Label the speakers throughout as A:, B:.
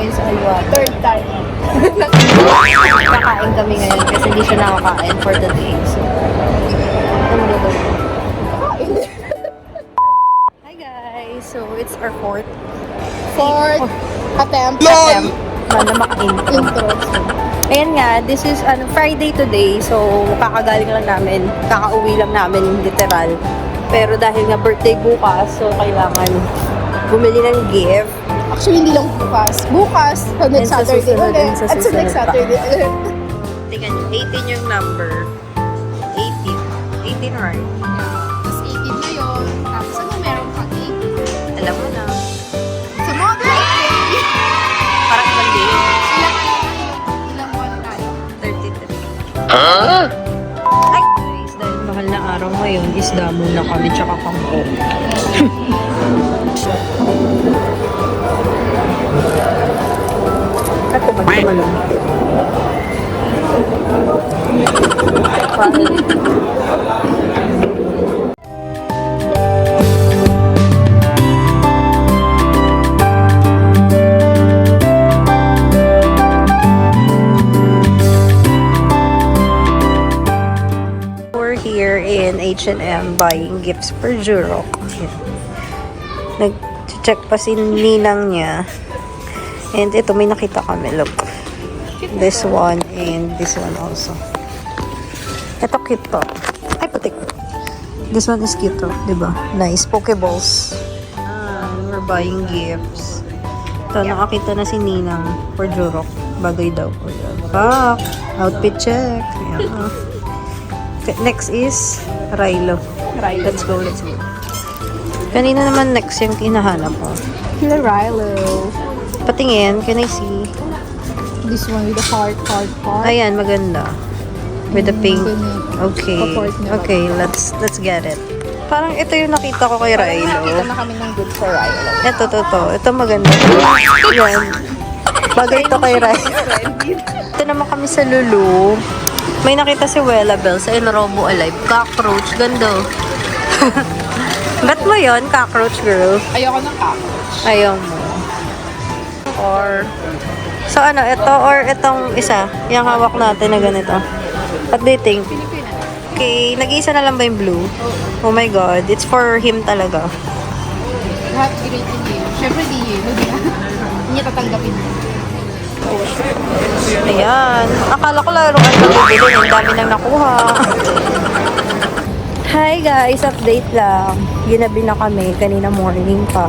A: ngayon sa Aliwata.
B: Third time.
A: Kakain kami ngayon kasi hindi siya nakakain for the day. So, ano gagawin? Hi guys! So, it's our fourth
B: Attempt.
A: Malamak intro. Ayan nga, this is Friday today. So, kakagaling lang namin. Kakauwi lang namin literal. Pero dahil nga birthday bukas, so kailangan bumili ng gift.
B: Actually, hindi lang bukas. Bukas, sa next Saturday ulit. At sa next Saturday ulit.
A: Tingnan nyo, 18 yung number. 18. 18 right?
B: Tapos 18 na yun. Tapos ano meron ka cake?
A: Alam mo na.
B: Sa mga birthday.
A: Parang Monday.
B: Ilang buwan tayo?
A: 33. Ay guys, dahil mahal na araw ngayon, isda muna kami tsaka kangkong. Ako ba naman? We're here in H&M buying gifts for Jurok. Nag-check pa si ninang niya. And ito, may nakita kami. Look. This one and this one also. Ito cute to. Ay, putik. This one is cute to. Diba? Nice. Pokeballs. We're buying gifts. Ito, nakakita na si ninang for Jurok. Bagay daw po yan. Pak! Outfit check. Yeah. Okay, next is Rilo. Let's go. Kanina naman next yung kinahanap ko.
B: Kila Rilo.
A: Patingin, can I see?
B: This one with the heart.
A: Ayan, maganda. With the pink. Okay.
B: Pa-partner.
A: Okay, let's get it. Parang ito yung nakita ko kay
B: Nakita
A: Rilo.
B: na kami ng good sa Rilo.
A: Ito maganda. Yan. Bagay ito kay Rilo. Ito naman kami sa Lulu. May nakita si Wella Bell sa Enrobo Alive. Cockroach. Ganda. Bet mo yun, cockroach girl?
B: Ayoko ng cockroach.
A: Ayaw mo. Or, so ito or itong isa, yung hawak natin na ganito. What do you think? Okay, nag-iisa na lang ba yung blue? Oh my god, it's for him talaga.
B: Lahat great in you. Siyempre di yun. Hindi niya tatanggapin yun.
A: Ayan. Akala ko laro ang nabibili. Ang dami nang nakuha. Hi guys, update lang. Ginabi na kami kanina morning pa.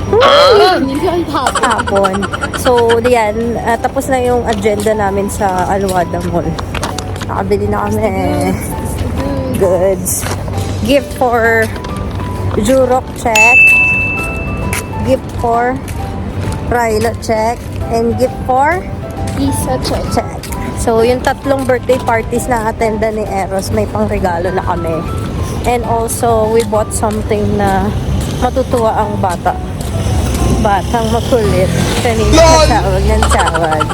B: Hindi ang
A: Hapon. So, diyan, tapos na yung agenda namin sa Alwada Mall. Nakabili na kami. Goods. Gift for Jurok, check. Gift for Rilo, check. And gift for
B: Isa check.
A: check. So, yung tatlong birthday parties na attenda ni Eros, may pangregalo na kami. And also, we bought something na matutuwa ang bata. Batang makulit. Kanina tawag ng tawag.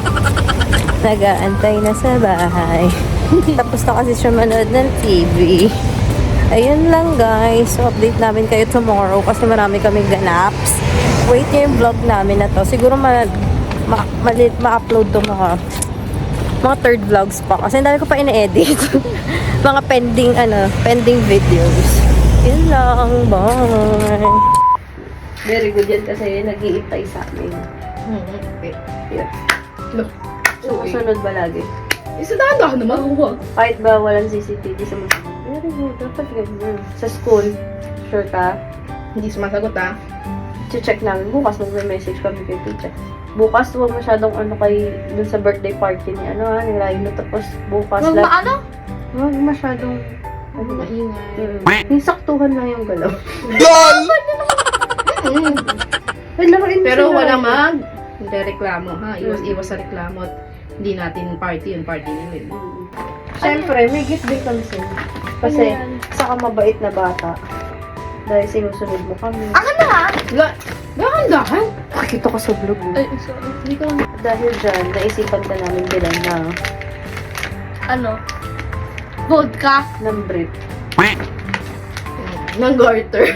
A: Nag-aantay na sa bahay. Tapos na kasi siya manood ng TV. Ayun lang guys. So, update namin kayo tomorrow kasi marami kaming ganaps. Wait nyo yung vlog namin na to. Siguro ma-upload to mga third vlogs pa. Kasi ang dami ko pa ina-edit. Mga pending videos. Yun lang. Bye! Very good yan kasi nag-iintay sa amin. Yeah.
B: Look.
A: Susunod ba lagi?
B: Isa dahan naman. Huwag.
A: Kahit ba walang CCTV sa mga... Very good. Dapat ganyan. Sa school, sure ka?
B: Hindi sumasagot ah.
A: Check namin. Bukas mag-message kami kay teacher. Bukas huwag masyadong dun sa birthday party ni ni Rhino. Tapos bukas
B: Huwag maano?
A: Huwag masyadong
B: Maingay.
A: yung saktuhan lang yung galaw.
C: LOL!
B: Pero wala hindi reklamo ha. Iwas sa reklamo at hindi natin party nila.
A: Siyempre, may gift din kami sa'yo. Kasi, saka mabait na bata. Dahil sinusunod mo kami.
B: Akan na ha? Dahan-dahan?
A: Nakikita ko sa vlog mo.
B: Ay, sorry. Hindi ko lang.
A: Dahil dyan, naisipan ka namin bilang na
B: Vodka.
A: ng brief.
B: Ng garter.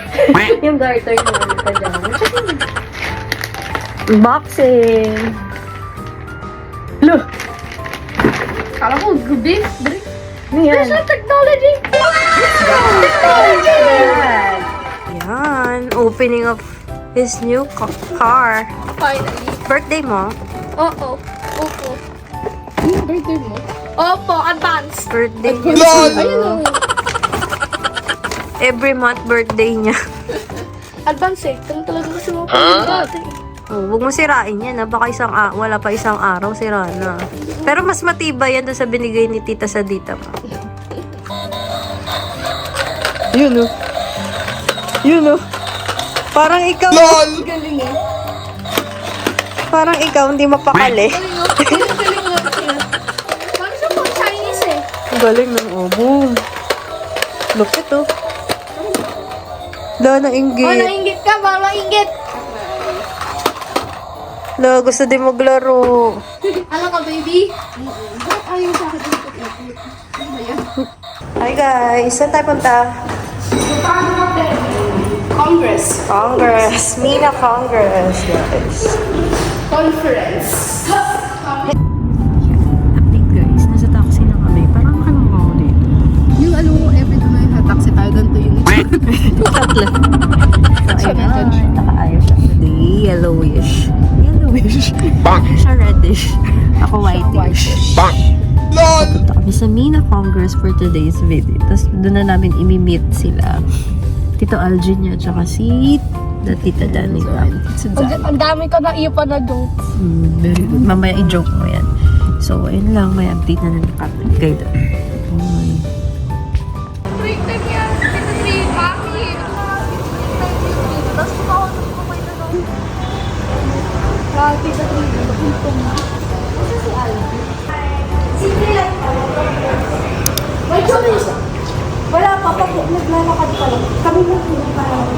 A: Yung garter na ka dyan. Boxing!
B: Lo! Kala ko, gabi.
A: Yan.
B: Technology!
A: Yan. Opening of his new car.
C: Finally.
A: Birthday mo?
C: Oo. Opo.
B: Birthday mo?
C: Opo, advance.
A: Birthday niya.
B: Ayun o.
A: Every month birthday niya.
C: Advance eh. Ganun talaga kasi mga pagkakata eh.
A: Oh, huwag mo sirain yan. Baka wala pa isang araw, sira na. Pero mas matibay yan doon sa binigay ni tita sa dita mo. Yun oh. Yun oh. Parang ikaw.
C: Galing eh.
A: Parang ikaw hindi mapakali.
C: Galing mo lang siya. Parang siya pang Chinese eh.
A: Galing ng boom. Lupit oh. La,
C: Oh,
A: nainggit.
C: nainggit ka. Baka nainggit.
A: La, gusto din maglaro.
C: Ano ka, baby?
B: Ba't ayaw sa akin dito? Ano ba yan?
A: Hi guys, saan tayo punta?
B: Congress.
A: Congress. Mina Congress, guys.
B: Conference.
A: Update guys, nasa taxi na kami. Parang anong ako dito?
B: Yung ano mo, every time may taxi tayo, ganito yung
A: Tatlo. So,
B: Siya
A: ayun,
B: na,
A: nakaayos siya today. Yellowish. Yellowish. Siya reddish. Ako whitish. Punta kami sa Mina Congress for today's video. Tapos doon na namin imi-meet sila. Tito Algin niya, tsaka si Tita Danica.
C: Ang dami ka na iyo pa na jokes.
A: Very good. Mamaya i-joke mo yan. So, ayun lang. May update na kayo doon. Okay.
C: Wait, yan. Kita si Mami. Tapos kumakausap ko kayo na doon. Grabe, dati. Kasi si Alvin. Sige lang. May joke. Wala pa. Pag naglalakad pa lang. Kami lang parang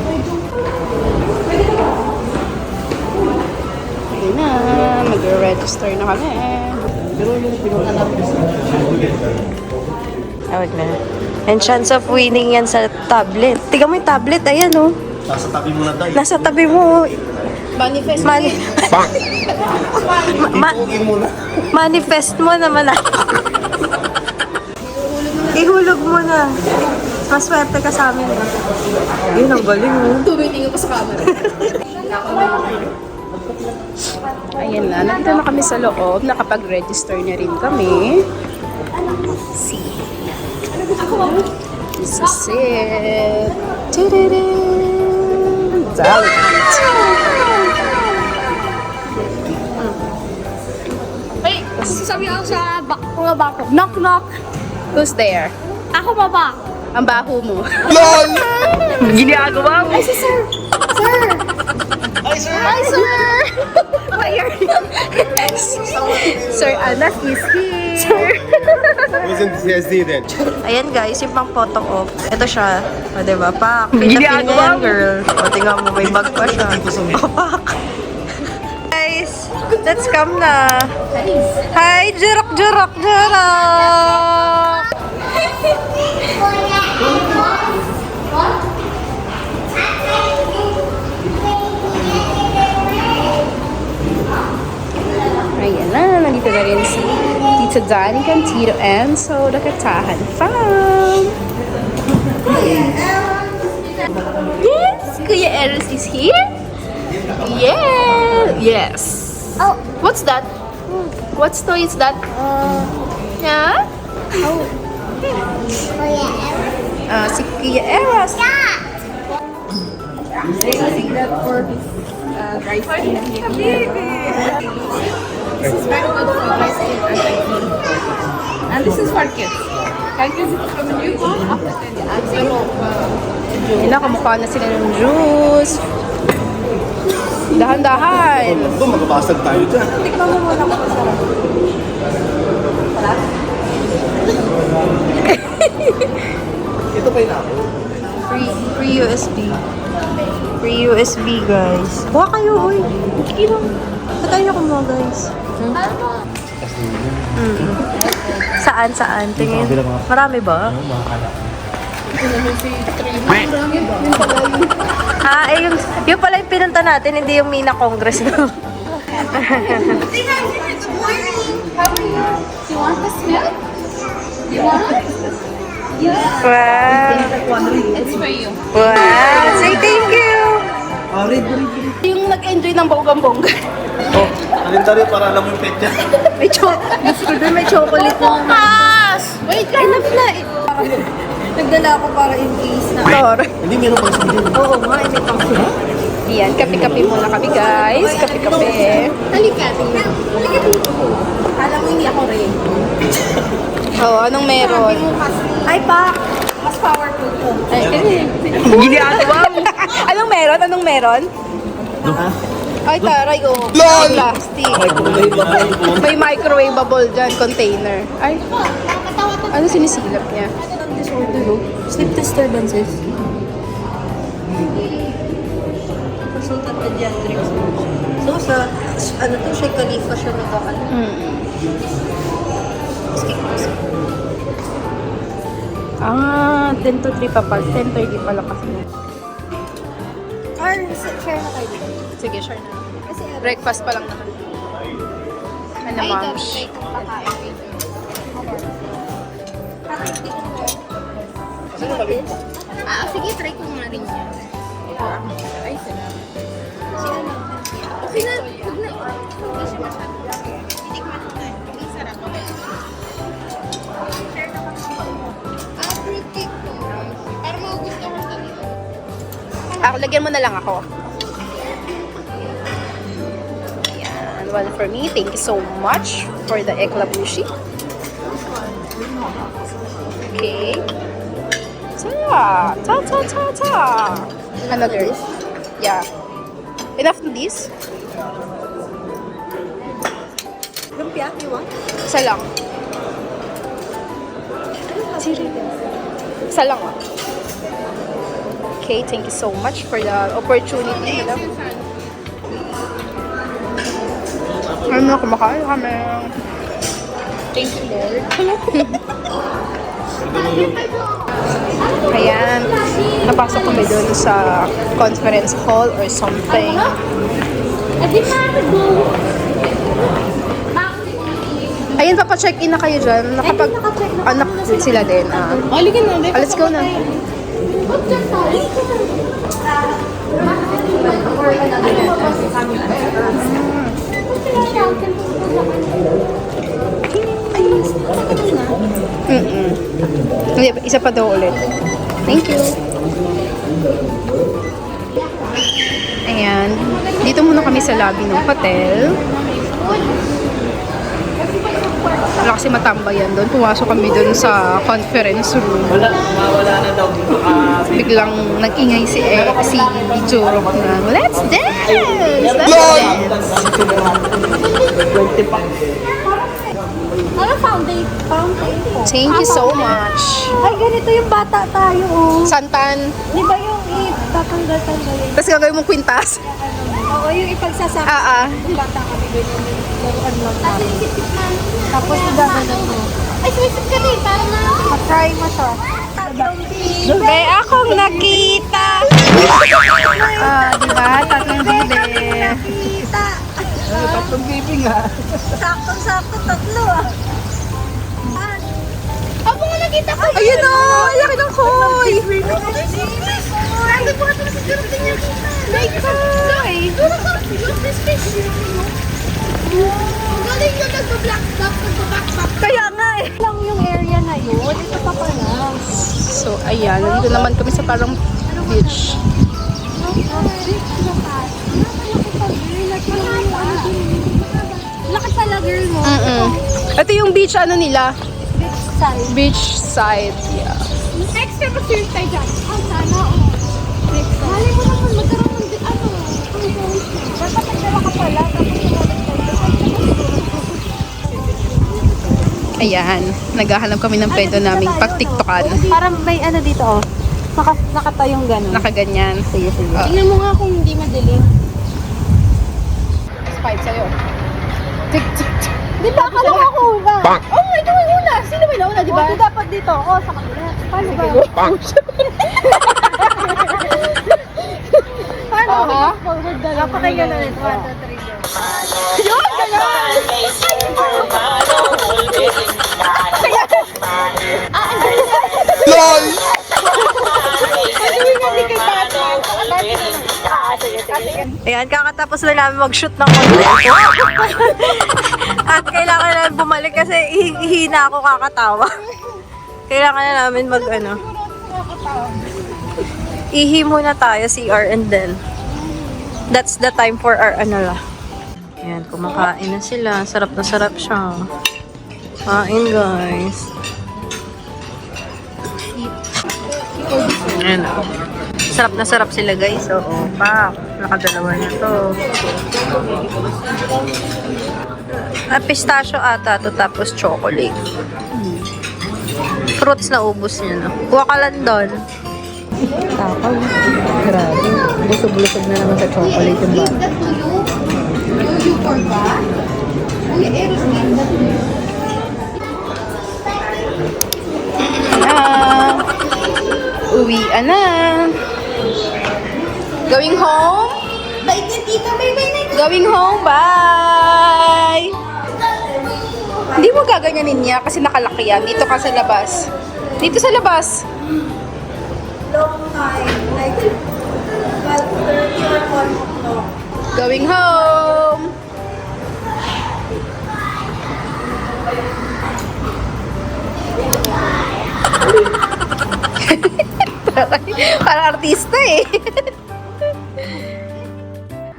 C: may joke. Pwede ka ba?
B: Ayun na, mag-register na kami.
A: Tawag na. And chance of winning yan sa tablet. Tiga mo yung tablet. Ayan, oh.
D: Nasa tabi mo na tayo.
A: Nasa tabi mo.
B: Manifest.
D: Ipugin mo na.
A: Manifest mo na Ihulog mo na. Maswerte ka sa amin. Yun, ang galing mo.
B: Tumitingin ko sa camera. Ayan na, nandito na kami sa loob. Nakapag-register na rin kami. See. This is it. Ta-da-da! Validate.
C: Ay, sabi ako sa mga bako. Knock, knock.
B: Who's there?
C: Ako baba.
B: Ang baho mo.
A: Ginagawa mo.
C: Ay, si sir. Sir.
D: Hi, sir!
C: Hi, sir.
B: Why are you? Sir Anas is here.
D: Wasn't CSD then?
A: Ayan guys, yung pang photo op. Ito siya. O, diba? Pak. Pinapin niya yan, girl. O, tingnan mo, may bag pa siya. O, pak. Guys, let's come na. Hi, Jurok, Jurok, Jurok!
B: Ayan na, nandito na rin si Tito Danica and Tito Enzo, Nakatahan Fam. Yes, Kuya Eris is here. Yeah, yes.
C: Oh.
B: What's that? What toy is that? Yeah? Si Kuya Eris. This is very good for dry skin and acne. And this is for kids. Can you use it from a newborn after 10 years? Pero, yun na, kamukha na sila ng juice. Dahan-dahan.
D: Ito, magabasag tayo dyan. Ito pa yun ako.
A: Free USB. Free USB, guys. Kuha kayo, oy. Sige lang. Patay na kumuha, guys. Saan? Tingin. Marami ba? Yun pala yung pinunta natin, hindi yung Mina Congress.
B: good morning. How are you? You want this milk? You want? Yeah.
A: Wow.
B: It's for you.
A: Wow. Say thank you.
B: Yung nag-enjoy ng bonggang-bongga.
D: Oh, alin para alam mo yung pet niya.
C: May gusto doon may chocolate na.
B: Bukas! Wait lang.
C: Enough na eh. Nagdala ako para in case na.
D: Hindi, meron pang sabi din.
C: Oo nga, may pang
B: Yan, kape-kape muna kami guys. Kape-kape. Halika, tingnan. Halika dito. Alam mo hindi ako rin. Oh, anong meron?
C: Ay, Pak! Mas powerful to.
B: Ginagawa mo. Anong meron? Anong meron? Ay, taray, oh. Plastic. May microwavable dyan, container. Ay, ano sinisilap niya?
C: Disorder, oh. Sleep disturbances. Consultant pediatrics. So, sa, ano to, Sheikh Khalifa siya nag-aano.
B: Ah, 10 to 3 pa pala. 10:30 pala kasi.
C: Or, share na kayo dito.
B: Sige, sure na.
C: Kasi,
B: Breakfast pa lang naman. Ano, ma'am?
E: Sige, try ko nga rin yan.
B: Ay, salamat.
E: Okay na, huwag na. Hindi siya masyado. Titikman mo na. Ang sarap. Share na kami. Fruitcake ko. Para magugustuhan ko dito.
B: Lagyan mo na lang ako. Yan. Well, for me, thank you so much for the eklabushi. Okay. Ta! Ta, ta, ta, ta! Ano, girl? Yeah. Enough to this?
C: lumpia, you want?
B: Isa lang. Isa lang, ah. Okay, thank you so much for the opportunity. Ano, kumakain kami. Thank you, Lord. Ayan, napasok kami dun sa conference hall or something. Ayun, papacheck-in na kayo dyan. Anak sila din. Let's go na. Hindi, isa pa daw ulit. Thank you. Ayan. Dito muna kami sa lobby ng hotel. Wala kasi matambayan doon. Pumasok kami doon sa conference room.
D: Wala na daw.
B: Biglang nag-ingay si Jorok na, let's dance! Let's dance!
C: Ano fountain po?
B: Thank you so much.
C: Ay, ganito yung bata tayo, oh.
B: Santan.
C: Di ba yung itatanggal-tanggalin?
B: Tapos gagawin mong kwintas.
C: Oo, yung ipagsasama. Yung bata kami, ganyan. Laruan lang namin. Tapos nagaganon mo.
E: Ay, sumisip ka din. Para na.
C: Matry mo siya.
B: May akong nakita. Diba? Tatlong bibe.
C: Kita.
D: Tatlong baby nga.
C: Saktong-sakto, tatlo ah.
E: Abo nga nakita ko.
B: Ayun o! Laki ng koy!
E: Nandun po kasi sa group din yung
B: May koy!
E: Look this fish. Galing yung nagpa-back.
C: Kaya nga eh. Lang yung area na yun. Ito pa pala.
B: So, ayan. Nandito naman kami sa parang beach.
C: Laki pala girl mo.
B: Ito yung beach ano nila?
C: Side.
B: Beach side. Yeah.
E: Extra pa sir tayo dyan.
C: Sana oh. Mali mo naman magkaroon ng dapat nagdala ka pala.
B: Ayan. Naghahanap kami ng pwede naming pag-tiktokan.
C: Parang may ano dito oh. Nakatayong gano'n.
B: Nakaganyan.
C: Sige, sige.
E: Tingnan mo nga kung hindi madilim.
B: Spite sa'yo. Tik, tik, tik.
C: Di ba? Akala ko ako una.
B: Oh, ikaw yung una. Sino ba yung una, di ba?
C: Di dapat dito ako sa kanila. Paano ba? Paano?
B: Aha.
C: Forward na lang. Dapat kayo na rin. 1, 2, 3, go.
B: Yun, ganyan!
D: LOL!
B: Gawin nga di kay Batman.
A: Ayan, kakatapos na namin mag-shoot ng content. At kailangan namin bumalik kasi hihina ako kakatawa. Kailangan na namin ihi muna tayo, CR, and then that's the time for our Ayan, kumakain na sila. Sarap na sarap siya. Kain, guys. Ayan, oh. Sarap na sarap sila, guys. Oo, pa. Nakadalawa na to. Pistachio ata to, tapos chocolate. Fruits na ubos niya, no? Kuha ka lang doon. Tapos, grabe. Busog-busog na naman sa chocolate yung bata.
E: You forgot? Uy, Eros, ganda to.
B: Uwian na. Going home?
E: Bait niya, tita. Bye-bye na.
B: Going home, bye! Hindi mo gaganyanin niya kasi nakalaki yan. Dito ka sa labas. Dito sa labas.
C: Long time, like 12:30 or 1 o'clock.
B: Going home! Parang artista eh.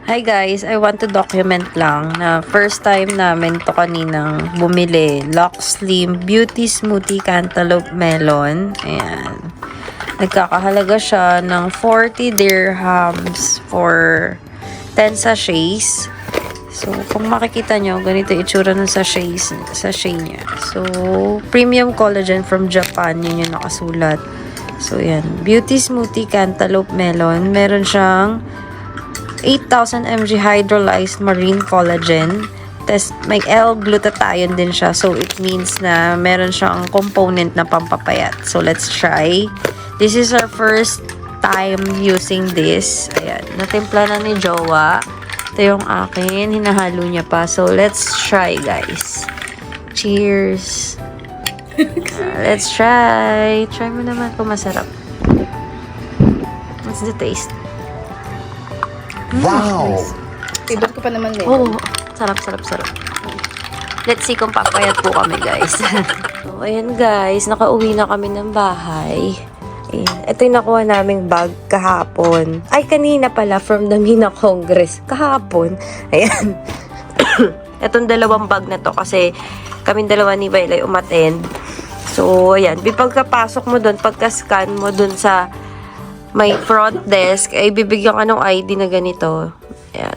A: Hi guys, I want to document lang na first time namin to kaninang bumili. Lux Slim Beauty Smoothie Cantaloupe Melon. Ayan. Nagkakahalaga siya ng 40 dirhams for 10 sachets. So, kung makikita nyo, ganito itsura ng sachet niya. So, premium collagen from Japan, yun yung nakasulat. So, yan. Beauty Smoothie Cantaloupe Melon. Meron siyang 8,000 mg hydrolyzed marine collagen. May L-glutathione din siya. So, it means na meron siyang component na pampapayat. So, let's try. This is our first time using this. Ayan. Natimpla na ni Jowa. Ito yung akin. Hinahalo niya pa. So, let's try, guys. Cheers! Let's try. Try mo naman kung masarap. What's the taste?
D: Wow!
B: Favorite ko pa naman eh.
A: Oh, sarap. Let's see kung papayat po kami, guys. So, ayan, guys. Nakauwi na kami ng bahay. Ayan. Ito yung nakuha naming bag kahapon. Ay, kanina pala from the Mina Congress. Kahapon. Ayan. Itong dalawang bag na to kasi kaming dalawa ni Bailay umattend. So, ayan. Pagkapasok mo doon, pagka-scan mo doon sa may front desk, ay bibigyan ka ng ID na ganito. Ayan.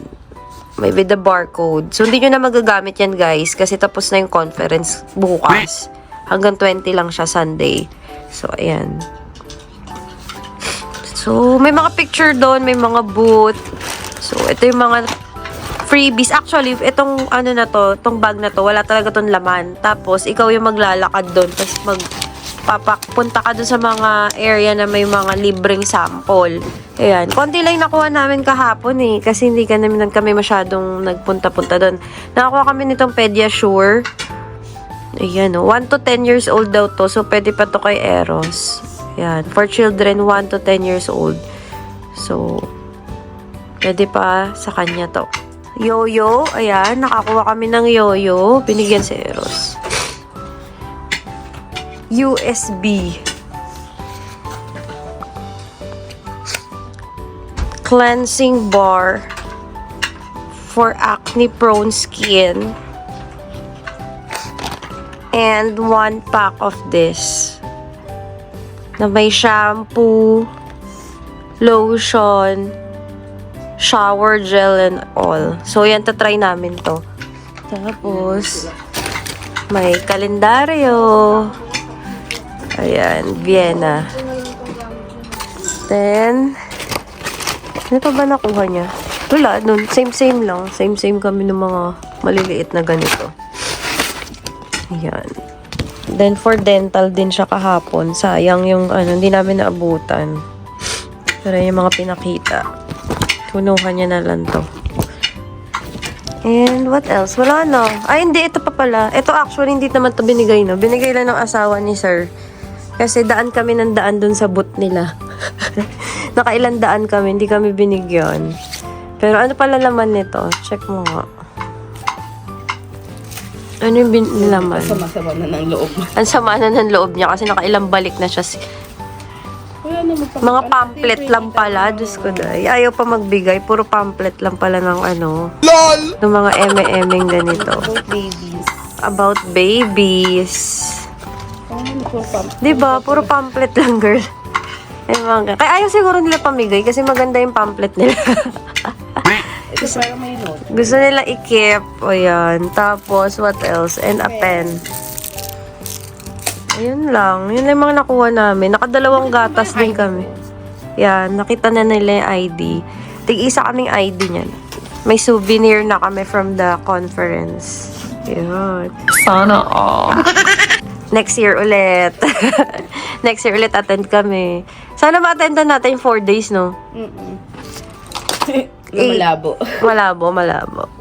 A: May with the barcode. So, hindi nyo na magagamit yan, guys. Kasi tapos na yung conference bukas. Hanggang 20 lang siya Sunday. So, ayan. So, may mga picture doon. May mga booth. So, ito yung mga freebies. Actually, itong ano na to, itong bag na to, wala talaga tong laman. Tapos, ikaw yung maglalakad doon. Tapos, punta ka doon sa mga area na may mga libreng sample. Ayan. Konti lang nakuha namin kahapon eh. Kasi hindi kami masyadong nagpunta-punta doon. Nakakuha kami nitong Pediasure. Ayan o. 1 to 10 years old daw to. So, pwede pa to kay Eros. Ayan. For children, 1 to 10 years old. So, pwede pa sa kanya to. Yoyo. Ayan. Nakakuha kami ng yoyo. Binigyan si Eros. USB. Cleansing bar for acne-prone skin. And 1 pack of this. Na may shampoo, lotion, shower gel, and all. So, yan, tatry namin to. Tapos, may kalendaryo. Ayan, Vienna. Then, ano pa ba nakuha niya? Wala, nun. Same lang. Same kami ng mga maliliit na ganito. Ayan. Then, for dental din siya kahapon. Sayang yung, hindi namin naabutan. Pero yung mga pinakita. Tunuhan niya na lang to. And what else? Wala na. Ay, hindi. Ito pa pala. Ito actually, hindi naman to binigay, no? Binigay lang ng asawa ni sir. Kasi daan kami ng daan dun sa boot nila. Nakailan daan kami. Hindi kami binigyan. Pero ano pala laman nito? Check mo nga. Ano yung laman?
B: Sama-sama na ng loob.
A: Ang sama na ng loob niya kasi nakailang balik na siya.
B: Wala naman pa.
A: Mga pamphlet lang pala. Diyos ko day. Ayaw pa magbigay. Puro pamphlet lang pala ng ano. Ng mga eme-emeng ganito.
B: Babies.
A: About babies. Diba? Puro pamphlet lang, girl. Ay, mga. Kaya ayaw siguro nila pamigay kasi maganda yung pamphlet nila.
B: Ito parang may note.
A: Gusto nila i-keep. O yan. Tapos, what else? And a pen. Ayun lang. Yun lang yung mga nakuha namin. Nakadalawang gatas din kami. Yan. Nakita na nila yung ID. Tig-isa kaming ID niyan. May souvenir na kami from the conference. Yun. Sana all. Next year ulit. Next year ulit attend kami. Sana ma-attendan natin 4 days, no?
B: Malabo.
A: Malabo.